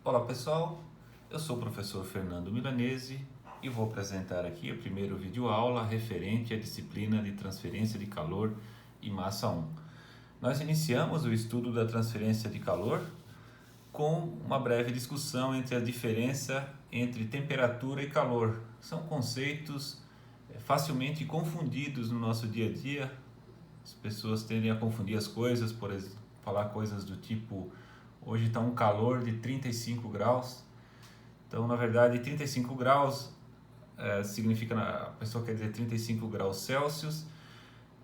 Olá pessoal, eu sou o professor Fernando Milanese e vou apresentar aqui o primeiro videoaula referente à disciplina de transferência de calor e massa 1. Nós iniciamos o estudo da transferência de calor com uma breve discussão entre a diferença entre temperatura e calor. São conceitos facilmente confundidos no nosso dia a dia. As pessoas tendem a confundir as coisas, por exemplo, falar coisas do tipo: hoje está um calor de 35 graus. Então, na verdade, 35 graus significa, a pessoa quer dizer 35 graus Celsius.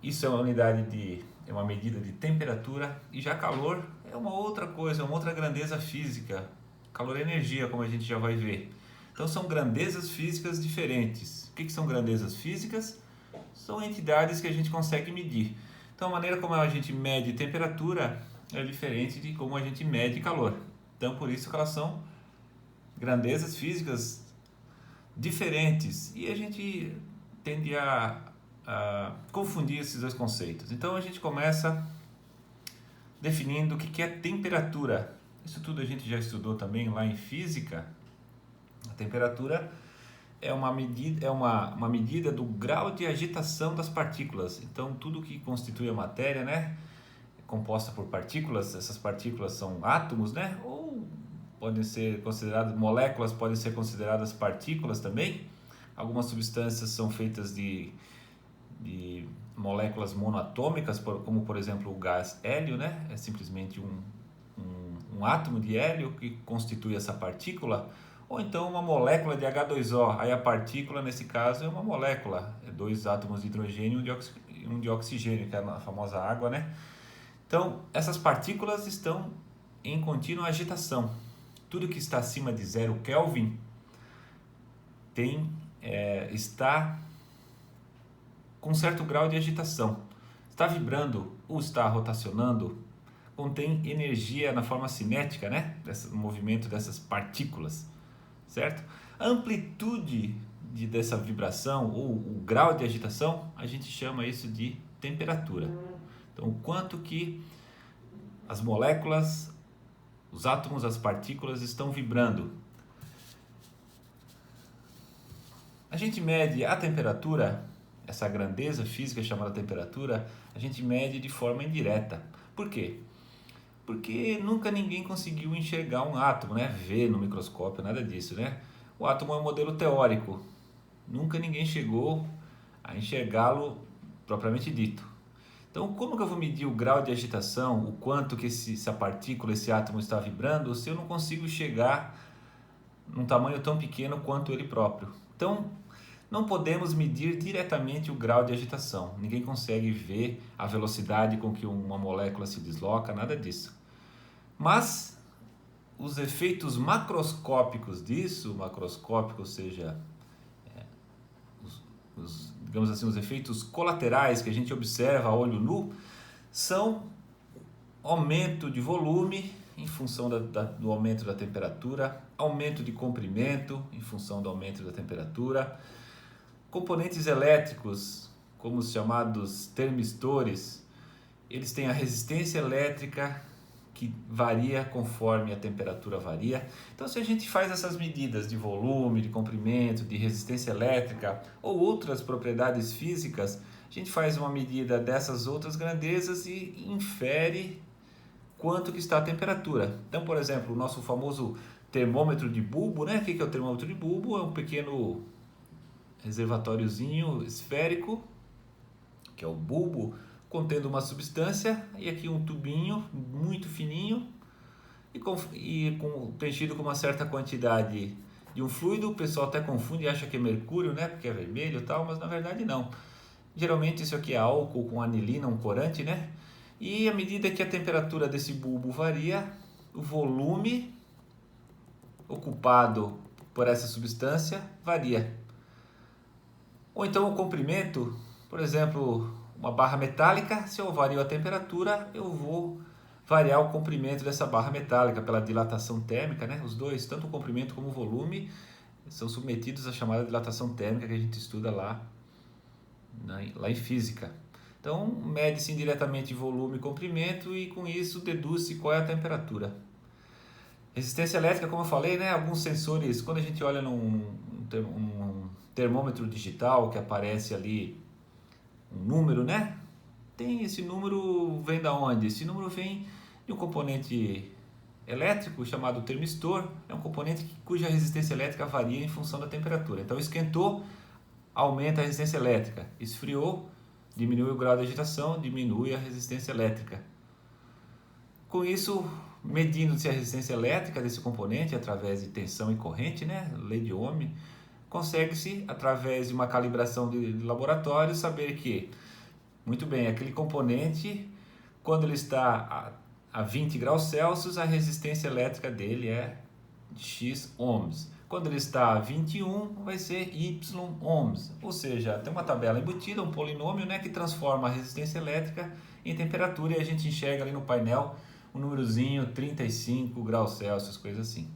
Isso é uma é uma medida de temperatura. E já calor é uma outra coisa, uma outra grandeza física. Calor é energia, como a gente já vai ver. Então, são grandezas físicas diferentes. O que são grandezas físicas? São entidades que a gente consegue medir. Então, a maneira como a gente mede temperatura é diferente de como a gente mede calor. Então, por isso que elas são grandezas físicas diferentes e a gente tende a confundir esses dois conceitos. Então, a gente começa definindo o que é temperatura. Isso tudo a gente já estudou também lá em física. A temperatura é uma medida do grau de agitação das partículas. Então, tudo que constitui a matéria, né, é composta por partículas. Essas partículas são átomos, né, ou podem ser consideradas moléculas, podem ser consideradas partículas também. Algumas substâncias são feitas de moléculas monoatômicas, como por exemplo o gás hélio, né, é simplesmente um átomo de hélio que constitui essa partícula. Ou então uma molécula de H2O, aí a partícula nesse caso é uma molécula, é dois átomos de hidrogênio e um de oxigênio, que é a famosa água, né? Então, essas partículas estão em contínua agitação. Tudo que está acima de 0 Kelvin está com um certo grau de agitação. Está vibrando ou está rotacionando, contém energia na forma cinética, né? No movimento dessas partículas. Certo? A amplitude dessa vibração ou o grau de agitação, a gente chama isso de temperatura. Então, o quanto que as moléculas, os átomos, as partículas estão vibrando. A gente mede a temperatura, essa grandeza física chamada temperatura, a gente mede de forma indireta. Por quê? Porque nunca ninguém conseguiu enxergar um átomo, né? Ver no microscópio, nada disso, né? O átomo é um modelo teórico. Nunca ninguém chegou a enxergá-lo propriamente dito. Então, como que eu vou medir o grau de agitação, o quanto que essa partícula, esse átomo está vibrando, se eu não consigo chegar num tamanho tão pequeno quanto ele próprio? Então, não podemos medir diretamente o grau de agitação. Ninguém consegue ver a velocidade com que uma molécula se desloca, nada disso. Mas os efeitos macroscópicos disso, ou seja, digamos assim, os efeitos colaterais que a gente observa a olho nu, são aumento de volume em função do aumento da temperatura, aumento de comprimento em função do aumento da temperatura, componentes elétricos, como os chamados termistores, eles têm a resistência elétrica que varia conforme a temperatura varia. Então, se a gente faz essas medidas de volume, de comprimento, de resistência elétrica ou outras propriedades físicas, a gente faz uma medida dessas outras grandezas e infere quanto que está a temperatura. Então, por exemplo, o nosso famoso termômetro de bulbo, né? O que é o termômetro de bulbo? É um pequeno reservatóriozinho esférico, que é o bulbo, contendo uma substância, e aqui um tubinho muito fininho preenchido com uma certa quantidade de um fluido. O pessoal até confunde e acha que é mercúrio, né, porque é vermelho e tal, mas na verdade não. Geralmente isso aqui é álcool com anilina, um corante, né? E à medida que a temperatura desse bulbo varia, o volume ocupado por essa substância varia. Ou então o comprimento, por exemplo, uma barra metálica, se eu vario a temperatura, eu vou variar o comprimento dessa barra metálica pela dilatação térmica, né? Os dois, tanto o comprimento como o volume, são submetidos à chamada dilatação térmica que a gente estuda lá em física. Então, mede-se indiretamente volume e comprimento e com isso deduz-se qual é a temperatura. Resistência elétrica, como eu falei, né? Alguns sensores, quando a gente olha um termômetro digital que aparece ali um número, né? Tem esse número, vem da onde? Esse número vem de um componente elétrico chamado termistor. É um componente cuja resistência elétrica varia em função da temperatura. Então esquentou, aumenta a resistência elétrica. Esfriou, diminui o grau de agitação, diminui a resistência elétrica. Com isso, medindo-se a resistência elétrica desse componente através de tensão e corrente, né? Lei de Ohm, consegue-se, através de uma calibração de laboratório, saber que, muito bem, aquele componente, quando ele está a 20 graus Celsius, a resistência elétrica dele é de X ohms. Quando ele está a 21, vai ser Y ohms. Ou seja, tem uma tabela embutida, um polinômio, né, que transforma a resistência elétrica em temperatura, e a gente enxerga ali no painel um númerozinho 35 graus Celsius, coisa assim.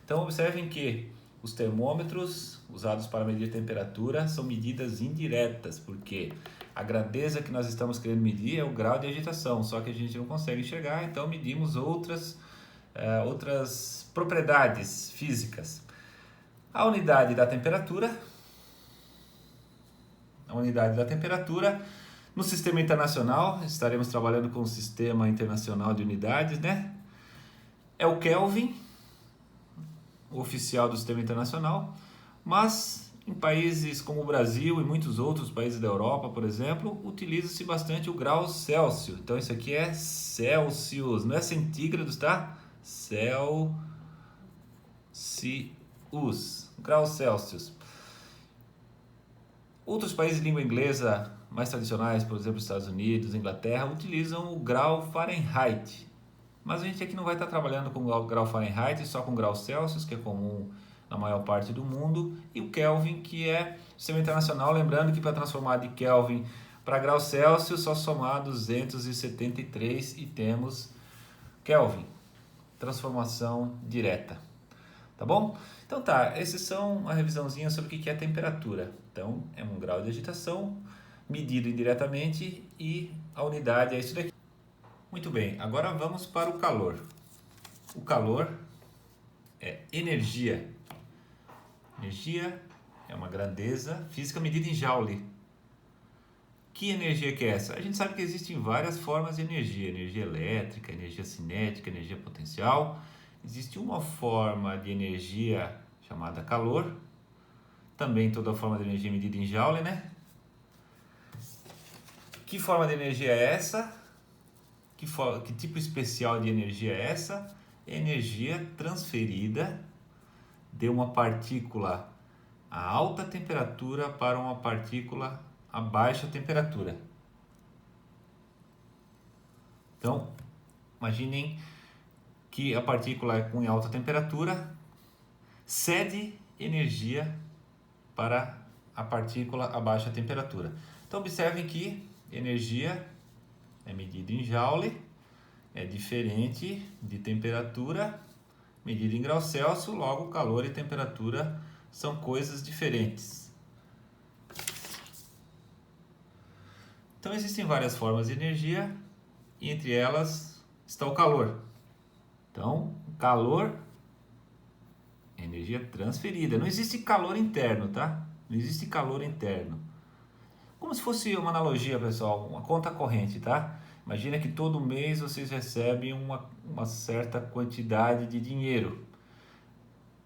Então observem que os termômetros usados para medir temperatura são medidas indiretas, porque a grandeza que nós estamos querendo medir é o grau de agitação, só que a gente não consegue enxergar, então medimos outras propriedades físicas. A unidade da temperatura, no sistema internacional, estaremos trabalhando com o sistema internacional de unidades, né? É o Kelvin, o oficial do sistema internacional, mas em países como o Brasil e muitos outros países da Europa, por exemplo, utiliza-se bastante o grau Celsius. Então isso aqui é Celsius, não é centígrados, tá? Celsius, grau Celsius. Outros países de língua inglesa mais tradicionais, por exemplo, Estados Unidos, Inglaterra, utilizam o grau Fahrenheit. Mas a gente aqui não vai estar trabalhando com o grau Fahrenheit, só com grau Celsius, que é comum na maior parte do mundo, e o Kelvin, que é sistema internacional. Lembrando que para transformar de Kelvin para grau Celsius, só somar 273 e temos Kelvin, transformação direta. Tá bom? Então tá, esses são uma revisãozinha sobre o que é temperatura. Então, é um grau de agitação medido indiretamente e a unidade é isso daqui. Muito bem, agora vamos para o calor. O calor é energia. Energia é uma grandeza física medida em joule. Que energia que é essa? A gente sabe que existem várias formas de energia. Energia elétrica, energia cinética, energia potencial. Existe uma forma de energia chamada calor. Também toda forma de energia medida em joule, né? Que forma de energia é essa? Que tipo especial de energia é essa? Energia transferida de uma partícula a alta temperatura para uma partícula a baixa temperatura. Então, imaginem que a partícula é com alta temperatura cede energia para a partícula a baixa temperatura. Então, observem que energia é medida em joule, é diferente de temperatura medida em graus Celsius, logo calor e temperatura são coisas diferentes. Então existem várias formas de energia e entre elas está o calor. Então, calor é energia transferida. Não existe calor interno, tá? Não existe calor interno. Como se fosse uma analogia, pessoal, uma conta corrente, tá? Imagina que todo mês vocês recebem uma certa quantidade de dinheiro.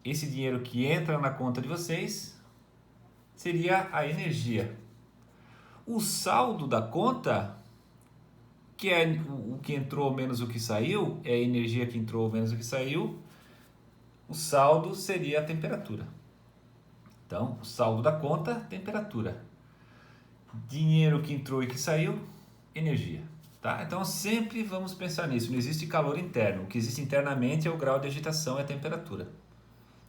Esse dinheiro que entra na conta de vocês seria a energia. O saldo da conta, que é o que entrou menos o que saiu, é a energia que entrou menos o que saiu, o saldo seria a temperatura. Então, o saldo da conta, temperatura. Dinheiro que entrou e que saiu, energia. Tá? Então sempre vamos pensar nisso, não existe calor interno, o que existe internamente é o grau de agitação e a temperatura.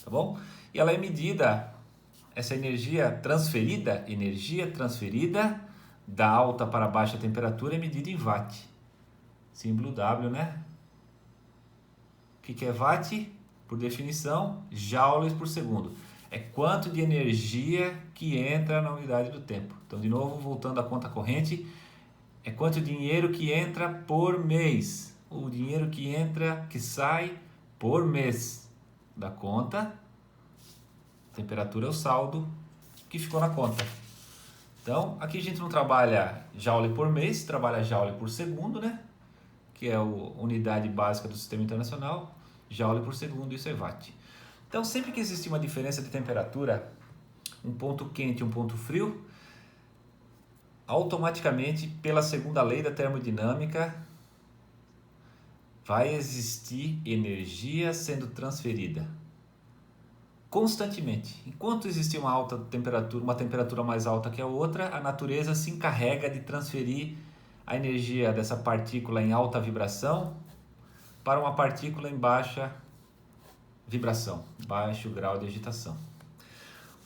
Tá bom? E ela é medida, essa energia transferida da alta para baixa temperatura é medida em watt. Símbolo W, né? O que é watt? Por definição, joules por segundo. É quanto de energia que entra na unidade do tempo. Então, de novo, voltando à conta corrente, é quanto dinheiro que entra por mês. O dinheiro que entra, que sai por mês. da conta, temperatura é o saldo que ficou na conta. Então, aqui a gente não trabalha joule por mês, trabalha joule por segundo, né? Que é a unidade básica do sistema internacional, joule por segundo, isso é watt. Então, sempre que existe uma diferença de temperatura, um ponto quente e um ponto frio, automaticamente, pela segunda lei da termodinâmica, vai existir energia sendo transferida constantemente. Enquanto existir uma alta temperatura, uma temperatura mais alta que a outra, a natureza se encarrega de transferir a energia dessa partícula em alta vibração para uma partícula em baixa vibração, baixo grau de agitação.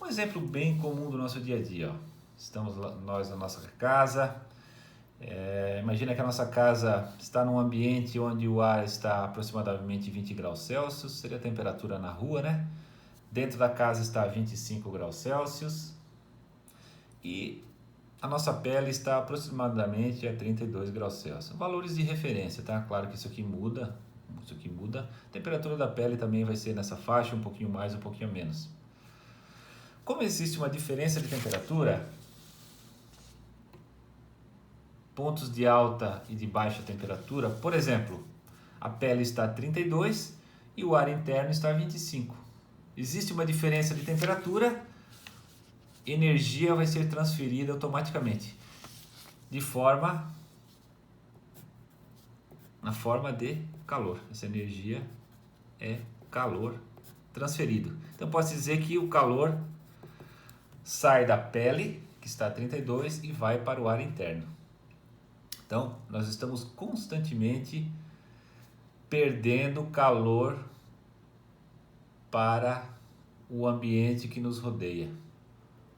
Um exemplo bem comum do nosso dia a dia, ó. Estamos nós na nossa casa, imagina que a nossa casa está num ambiente onde o ar está aproximadamente 20 graus Celsius, seria a temperatura na rua, né? Dentro da casa está 25 graus Celsius e a nossa pele está aproximadamente a 32 graus Celsius. Valores de referência, tá? Claro que isso aqui muda. A temperatura da pele também vai ser nessa faixa, um pouquinho mais, um pouquinho menos. Como existe uma diferença de temperatura, pontos de alta e de baixa temperatura, por exemplo, a pele está a 32 e o ar interno está a 25. Existe uma diferença de temperatura, energia vai ser transferida automaticamente, na forma de calor. Essa energia é calor transferido. Então, posso dizer que o calor sai da pele, que está a 32, e vai para o ar interno. Então, nós estamos constantemente perdendo calor para o ambiente que nos rodeia.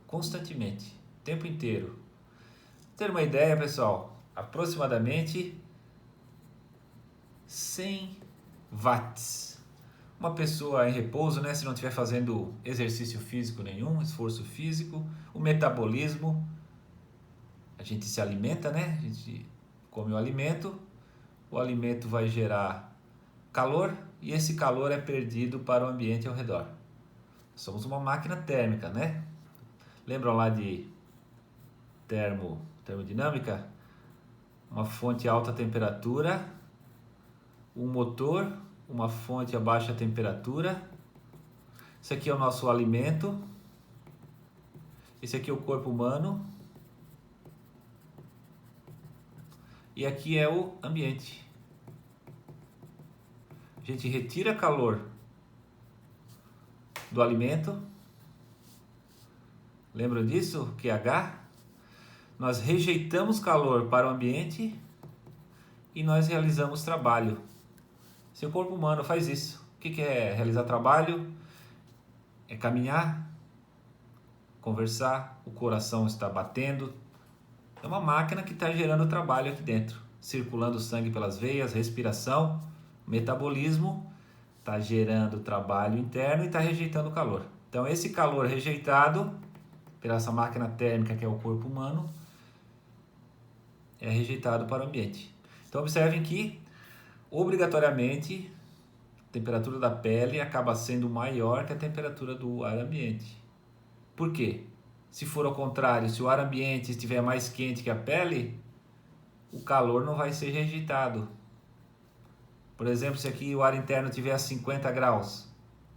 Constantemente, o tempo inteiro. Pra ter uma ideia, pessoal, aproximadamente 100 watts. Uma pessoa em repouso, né, se não estiver fazendo exercício físico nenhum, esforço físico, o metabolismo, a gente se alimenta, né? A gente come o alimento vai gerar calor e esse calor é perdido para o ambiente ao redor. Somos uma máquina térmica, né? Lembram lá de termodinâmica? Uma fonte a alta temperatura, um motor, uma fonte a baixa temperatura. Esse aqui é o nosso alimento. Esse aqui é o corpo humano. E aqui é o ambiente. A gente retira calor do alimento. Lembram disso? QH? Nós rejeitamos calor para o ambiente e nós realizamos trabalho. Seu corpo humano faz isso. O que é realizar trabalho? É caminhar, conversar, o coração está batendo. É uma máquina que está gerando trabalho aqui dentro, circulando sangue pelas veias, respiração, metabolismo, está gerando trabalho interno e está rejeitando calor. Então esse calor rejeitado pela essa máquina térmica que é o corpo humano é rejeitado para o ambiente. Então observem que obrigatoriamente a temperatura da pele acaba sendo maior que a temperatura do ar ambiente. Por quê? Se for ao contrário, se o ar ambiente estiver mais quente que a pele, o calor não vai ser rejeitado. Por exemplo, se aqui o ar interno estiver a 50 graus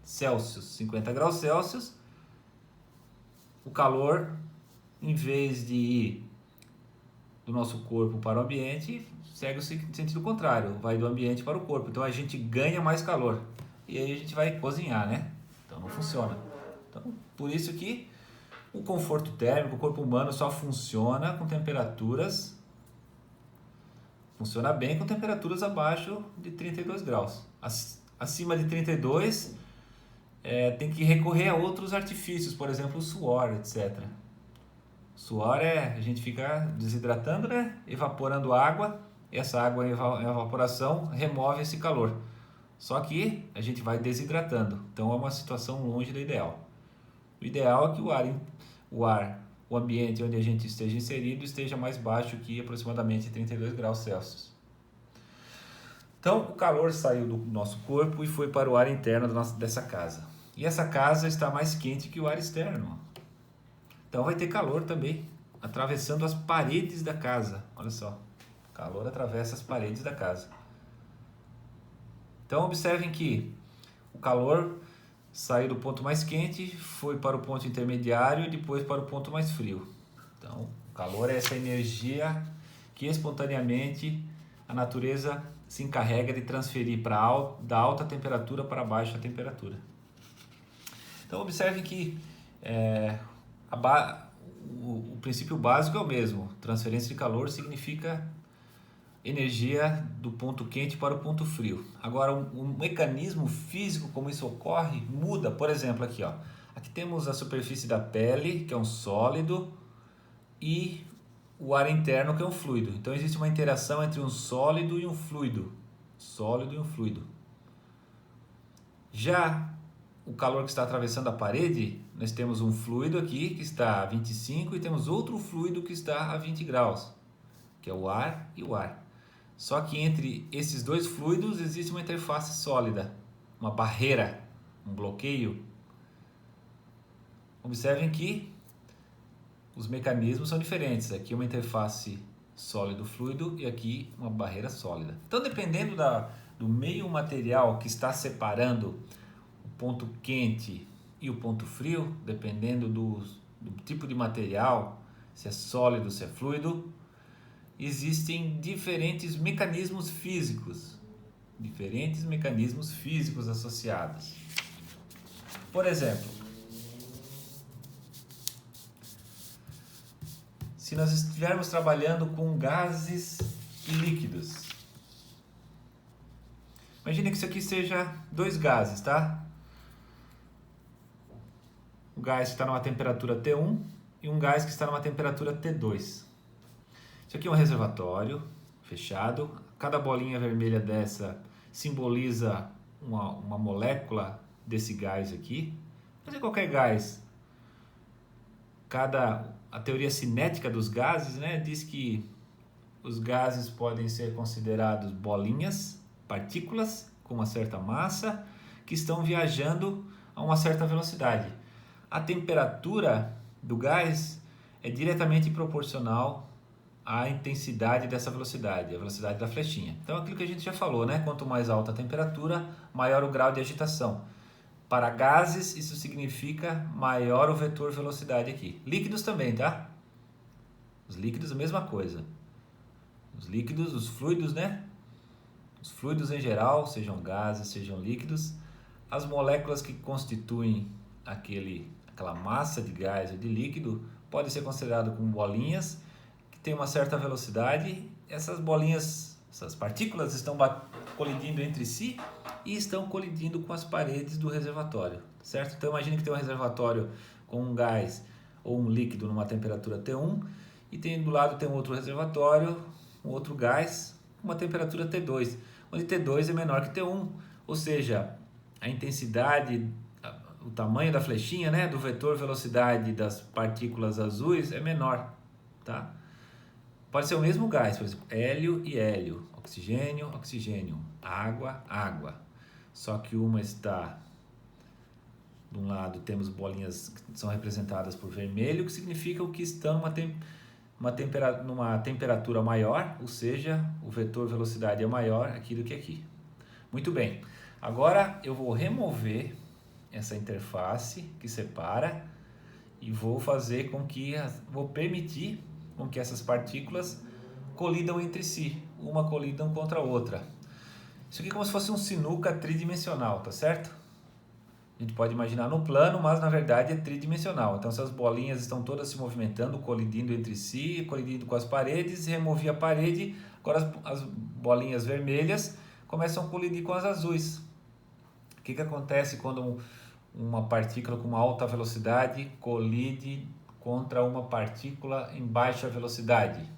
Celsius, o calor, em vez de ir do nosso corpo para o ambiente, segue o sentido contrário, vai do ambiente para o corpo. Então a gente ganha mais calor e aí a gente vai cozinhar, né? Então não funciona. Então, por isso que o conforto térmico, o corpo humano só funciona com temperaturas, funciona bem com temperaturas abaixo de 32 graus. Acima de 32, tem que recorrer a outros artifícios, por exemplo, o suor, etc. Suor a gente fica desidratando, né? Evaporando água, essa água em evaporação remove esse calor. Só que a gente vai desidratando, então é uma situação longe do ideal. O ideal é que o ambiente onde a gente esteja inserido esteja mais baixo que aproximadamente 32 graus Celsius. Então, o calor saiu do nosso corpo e foi para o ar interno dessa casa. E essa casa está mais quente que o ar externo. Então, vai ter calor também, atravessando as paredes da casa. Olha só, o calor atravessa as paredes da casa. Então, observem que o calor saiu do ponto mais quente, foi para o ponto intermediário e depois para o ponto mais frio. Então, o calor é essa energia que espontaneamente a natureza se encarrega de transferir da alta temperatura para baixa temperatura. Então, observe que o princípio básico é o mesmo. Transferência de calor significa energia do ponto quente para o ponto frio. Agora, um mecanismo físico como isso ocorre muda. Por exemplo, aqui, ó, aqui temos a superfície da pele, que é um sólido, e o ar interno, que é um fluido. Então, existe uma interação entre um sólido e um fluido. Sólido e um fluido. Já o calor que está atravessando a parede, nós temos um fluido aqui que está a 25 e temos outro fluido que está a 20 graus, que é o ar e o ar. Só que entre esses dois fluidos existe uma interface sólida, uma barreira, um bloqueio. Observem que os mecanismos são diferentes. Aqui uma interface sólido-fluido e aqui uma barreira sólida. Então, dependendo do meio material que está separando o ponto quente e o ponto frio, dependendo do tipo de material, se é sólido, se é fluido, existem diferentes mecanismos físicos associados. Por exemplo, se nós estivermos trabalhando com gases e líquidos, imagine que isso aqui seja dois gases, tá? Um gás que está numa temperatura T1 e um gás que está numa temperatura T2. Isso aqui é um reservatório fechado. Cada bolinha vermelha dessa simboliza uma molécula desse gás aqui. Mas é qualquer gás. A teoria cinética dos gases, né, diz que os gases podem ser considerados bolinhas, partículas com uma certa massa, que estão viajando a uma certa velocidade. A temperatura do gás é diretamente proporcional à intensidade dessa velocidade, a velocidade da flechinha. Então, aquilo que a gente já falou, né? Quanto mais alta a temperatura, maior o grau de agitação. Para gases, isso significa maior o vetor velocidade aqui. Líquidos também, tá? Os líquidos, a mesma coisa. Os líquidos, os fluidos, né? Os fluidos em geral, sejam gases, sejam líquidos, as moléculas que constituem aquela massa de gás ou de líquido podem ser consideradas como bolinhas que têm uma certa velocidade. Essas bolinhas, essas partículas estão colidindo entre si e estão colidindo com as paredes do reservatório, certo? Então imagine que tem um reservatório com um gás ou um líquido numa temperatura T1 e do lado tem um outro reservatório, um outro gás, uma temperatura T2, onde T2 é menor que T1, ou seja, a intensidade, o tamanho da flechinha, né, do vetor velocidade das partículas azuis é menor, tá? Pode ser o mesmo gás, por exemplo, hélio e hélio, oxigênio, oxigênio, água, água. Só que uma está, de um lado temos bolinhas que são representadas por vermelho, que significa que estão numa temperatura maior, ou seja, o vetor velocidade é maior aqui do que aqui. Muito bem, agora eu vou remover essa interface que separa e vou permitir com que essas partículas colidam entre si, uma colidam contra a outra. Isso aqui é como se fosse um sinuca tridimensional, tá certo? A gente pode imaginar no plano, mas na verdade é tridimensional. Então essas bolinhas estão todas se movimentando, colidindo entre si, colidindo com as paredes, removi a parede, agora as bolinhas vermelhas começam a colidir com as azuis. O que acontece quando uma partícula com uma alta velocidade colide contra uma partícula em baixa velocidade?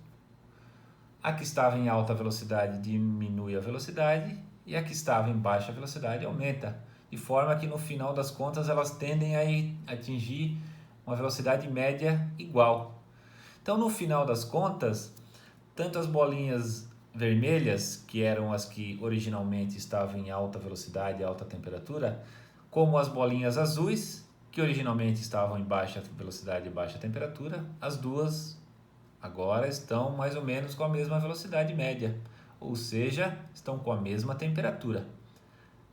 A que estava em alta velocidade diminui a velocidade e a que estava em baixa velocidade aumenta, de forma que no final das contas elas tendem a atingir uma velocidade média igual. Então no final das contas, tanto as bolinhas vermelhas, que eram as que originalmente estavam em alta velocidade e alta temperatura, como as bolinhas azuis, que originalmente estavam em baixa velocidade e baixa temperatura, as duas agora estão mais ou menos com a mesma velocidade média, ou seja, estão com a mesma temperatura.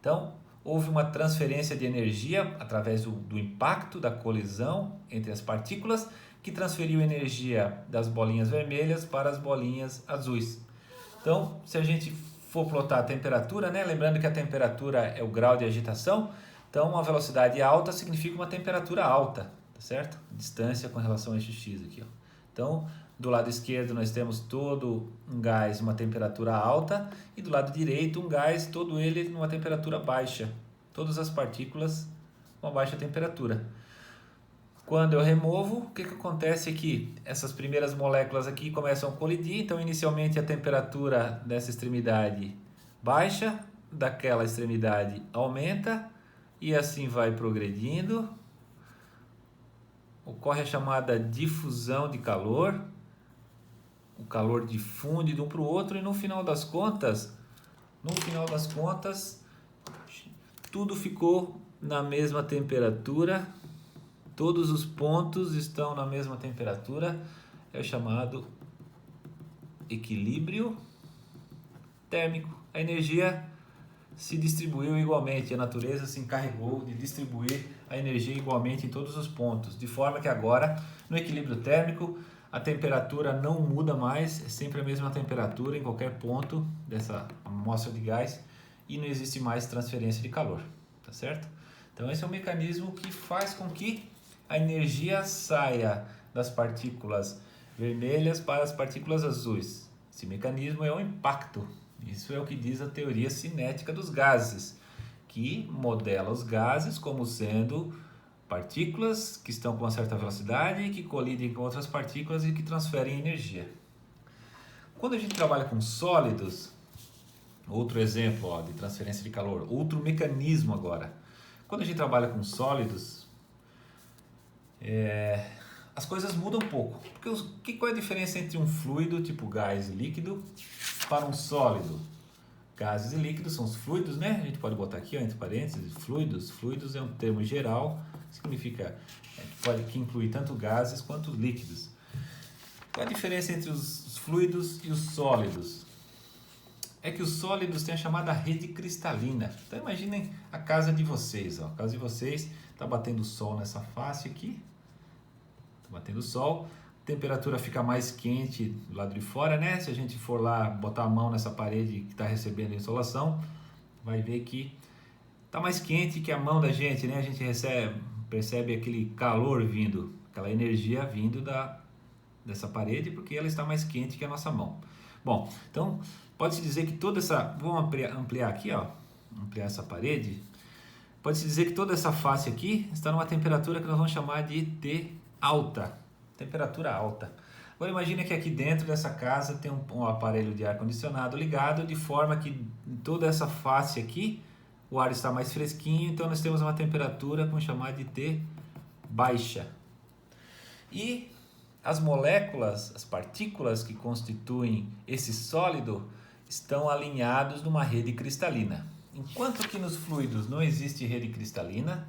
Então, houve uma transferência de energia através do impacto da colisão entre as partículas, que transferiu energia das bolinhas vermelhas para as bolinhas azuis. Então, se a gente for plotar a temperatura, né, lembrando que a temperatura é o grau de agitação, então uma velocidade alta significa uma temperatura alta, tá certo? Distância com relação a esse x aqui, ó. Então, do lado esquerdo nós temos todo um gás uma temperatura alta e do lado direito um gás todo ele numa temperatura baixa. Todas as partículas com uma baixa temperatura. Quando eu removo, o que acontece aqui? Essas primeiras moléculas aqui começam a colidir, então inicialmente a temperatura dessa extremidade baixa, daquela extremidade aumenta e assim vai progredindo. Ocorre a chamada difusão de calor. O calor difunde de um para o outro e no final das contas, tudo ficou na mesma temperatura. Todos os pontos estão na mesma temperatura, é o chamado equilíbrio térmico. A energia se distribuiu igualmente, a natureza se encarregou de distribuir a energia igualmente em todos os pontos, de forma que agora, no equilíbrio térmico, a temperatura não muda mais, é sempre a mesma temperatura em qualquer ponto dessa amostra de gás e não existe mais transferência de calor, tá certo? Então esse é um mecanismo que faz com que a energia saia das partículas vermelhas para as partículas azuis. Esse mecanismo é o impacto. Isso é o que diz a teoria cinética dos gases, que modela os gases como sendo partículas que estão com uma certa velocidade, que colidem com outras partículas e que transferem energia. Quando a gente trabalha com sólidos, outro exemplo de transferência de calor, outro mecanismo agora. Quando a gente trabalha com sólidos, as coisas mudam um pouco. Porque qual é a diferença entre um fluido tipo gás e líquido para um sólido? Gases e líquidos são os fluidos, né? A gente pode botar aqui entre parênteses, fluidos. Fluidos é um termo geral, significa que inclui tanto gases quanto líquidos. Qual a diferença entre os fluidos e os sólidos? É que os sólidos têm a chamada rede cristalina. Então imaginem a casa de vocês. A casa de vocês está batendo sol nessa face aqui. Batendo sol, a temperatura fica mais quente do lado de fora, né? Se a gente for lá botar a mão nessa parede que está recebendo a insolação, vai ver que está mais quente que a mão da gente, né? A gente percebe aquele calor vindo, aquela energia vindo dessa parede, porque ela está mais quente que a nossa mão. Bom, então pode-se dizer que toda essa... Vamos ampliar aqui, ó, ampliar essa parede. Pode-se dizer que toda essa face aqui está numa temperatura que nós vamos chamar de T alta, temperatura alta. Agora imagine que aqui dentro dessa casa tem um aparelho de ar-condicionado ligado, de forma que em toda essa face aqui o ar está mais fresquinho, então nós temos uma temperatura, vamos chamar de T baixa. E as moléculas, as partículas que constituem esse sólido estão alinhados numa rede cristalina. Enquanto que nos fluidos não existe rede cristalina,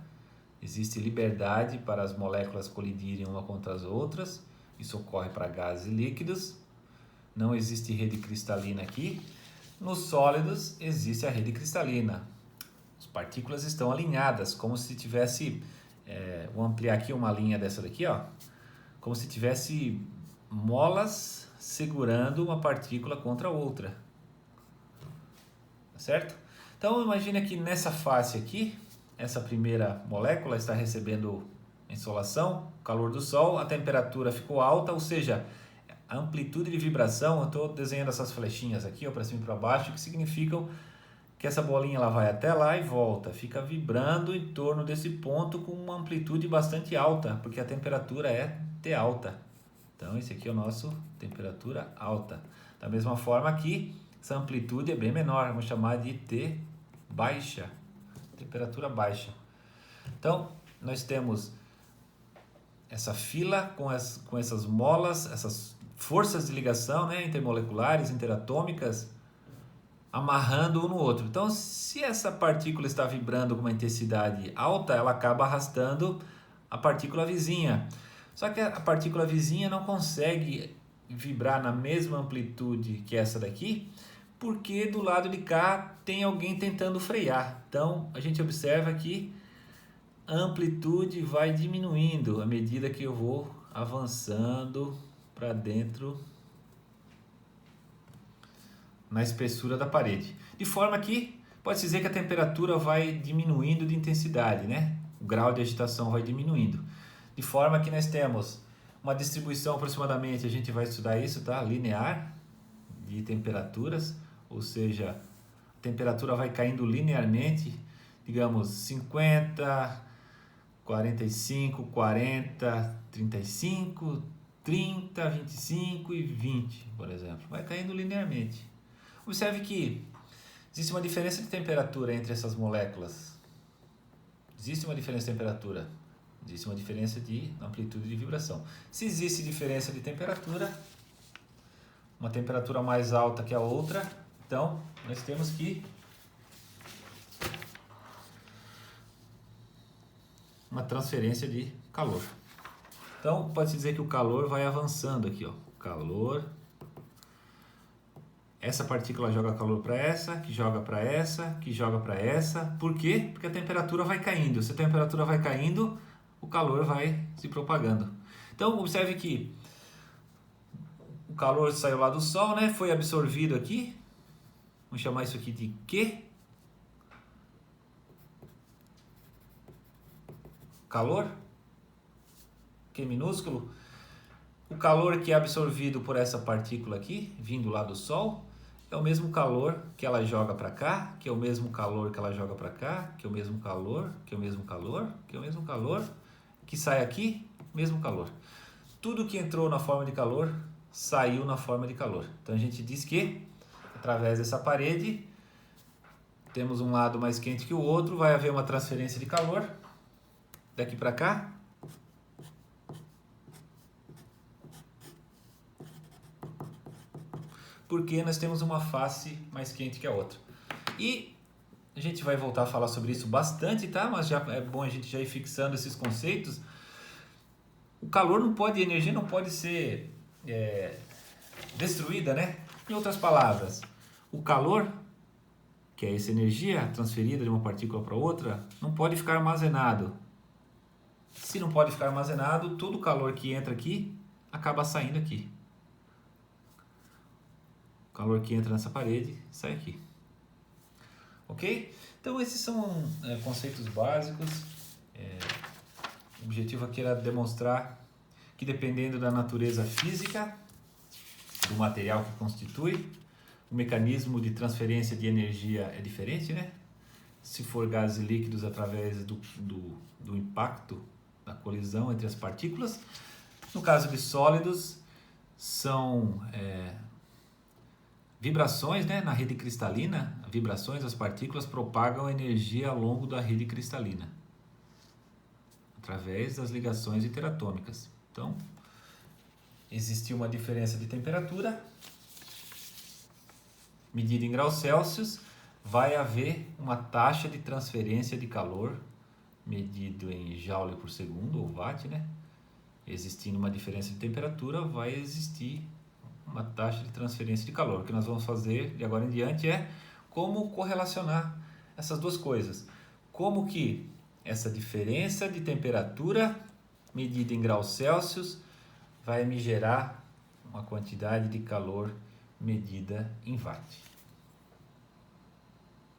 existe liberdade para as moléculas colidirem uma contra as outras. Isso ocorre para gases e líquidos. Não existe rede cristalina aqui. Nos sólidos existe a rede cristalina. As partículas estão alinhadas, como se tivesse... vou ampliar aqui uma linha dessa daqui, ó. Como se tivesse molas segurando uma partícula contra a outra. Tá certo? Então imagine que nessa face aqui, essa primeira molécula está recebendo insolação, calor do sol, a temperatura ficou alta, ou seja, a amplitude de vibração, eu estou desenhando essas flechinhas aqui, para cima e para baixo, que significam que essa bolinha ela vai até lá e volta, fica vibrando em torno desse ponto com uma amplitude bastante alta, porque a temperatura é T alta. Então esse aqui é o nosso temperatura alta. Da mesma forma aqui, essa amplitude é bem menor, vamos chamar de T baixa. Temperatura baixa. Então, nós temos essa fila com essas molas, essas forças de ligação, né, intermoleculares, interatômicas, amarrando um no outro. Então, se essa partícula está vibrando com uma intensidade alta, ela acaba arrastando a partícula vizinha. Só que a partícula vizinha não consegue vibrar na mesma amplitude que essa daqui, porque do lado de cá tem alguém tentando frear. Então, a gente observa que a amplitude vai diminuindo à medida que eu vou avançando para dentro na espessura da parede. De forma que pode-se dizer que a temperatura vai diminuindo de intensidade, né? O grau de agitação vai diminuindo. De forma que nós temos uma distribuição aproximadamente, a gente vai estudar isso, tá? Linear de temperaturas, ou seja, a temperatura vai caindo linearmente, digamos 50, 45, 40, 35, 30, 25 e 20, por exemplo. Vai caindo linearmente. Observe que existe uma diferença de temperatura entre essas moléculas. Existe uma diferença de temperatura. Existe uma diferença de amplitude de vibração. Se existe diferença de temperatura, uma temperatura mais alta que a outra, então nós temos que uma transferência de calor. Então pode-se dizer que o calor vai avançando aqui, ó. Calor. Essa partícula joga calor para essa, que joga para essa, que joga para essa. Por quê? Porque a temperatura vai caindo. Se a temperatura vai caindo, o calor vai se propagando. Então, observe que o calor saiu lá do Sol, né? Foi absorvido aqui. Vamos chamar isso aqui de Q. Calor. Q minúsculo. O calor que é absorvido por essa partícula aqui, vindo lá do Sol, é o mesmo calor que ela joga para cá, que é o mesmo calor que ela joga para cá, que é o mesmo calor, que é o mesmo calor, que é o mesmo calor, que sai aqui, mesmo calor. Tudo que entrou na forma de calor, saiu na forma de calor. Então a gente diz que, através dessa parede, temos um lado mais quente que o outro, vai haver uma transferência de calor, daqui para cá, porque nós temos uma face mais quente que a outra. E a gente vai voltar a falar sobre isso bastante, tá? Mas já é bom a gente já ir fixando esses conceitos. O calor não pode, a energia não pode ser destruída, né? Em outras palavras, o calor, que é essa energia transferida de uma partícula para outra, não pode ficar armazenado. Se não pode ficar armazenado, todo o calor que entra aqui acaba saindo aqui. O calor que entra nessa parede sai aqui. Ok? Então esses são conceitos básicos. O objetivo aqui era demonstrar que, dependendo da natureza física do material que constitui, o mecanismo de transferência de energia é diferente, né? Se for gases e líquidos, através do impacto, da colisão entre as partículas. No caso de sólidos, são vibrações, né, na rede cristalina. Vibrações, as partículas propagam energia ao longo da rede cristalina, através das ligações interatômicas. Então, existe uma diferença de temperatura, medida em graus Celsius, vai haver uma taxa de transferência de calor, medido em joule por segundo, ou watt, né? Existindo uma diferença de temperatura, vai existir uma taxa de transferência de calor. O que nós vamos fazer de agora em diante é como correlacionar essas duas coisas. Como que essa diferença de temperatura medida em graus Celsius vai me gerar uma quantidade de calor medida em watt.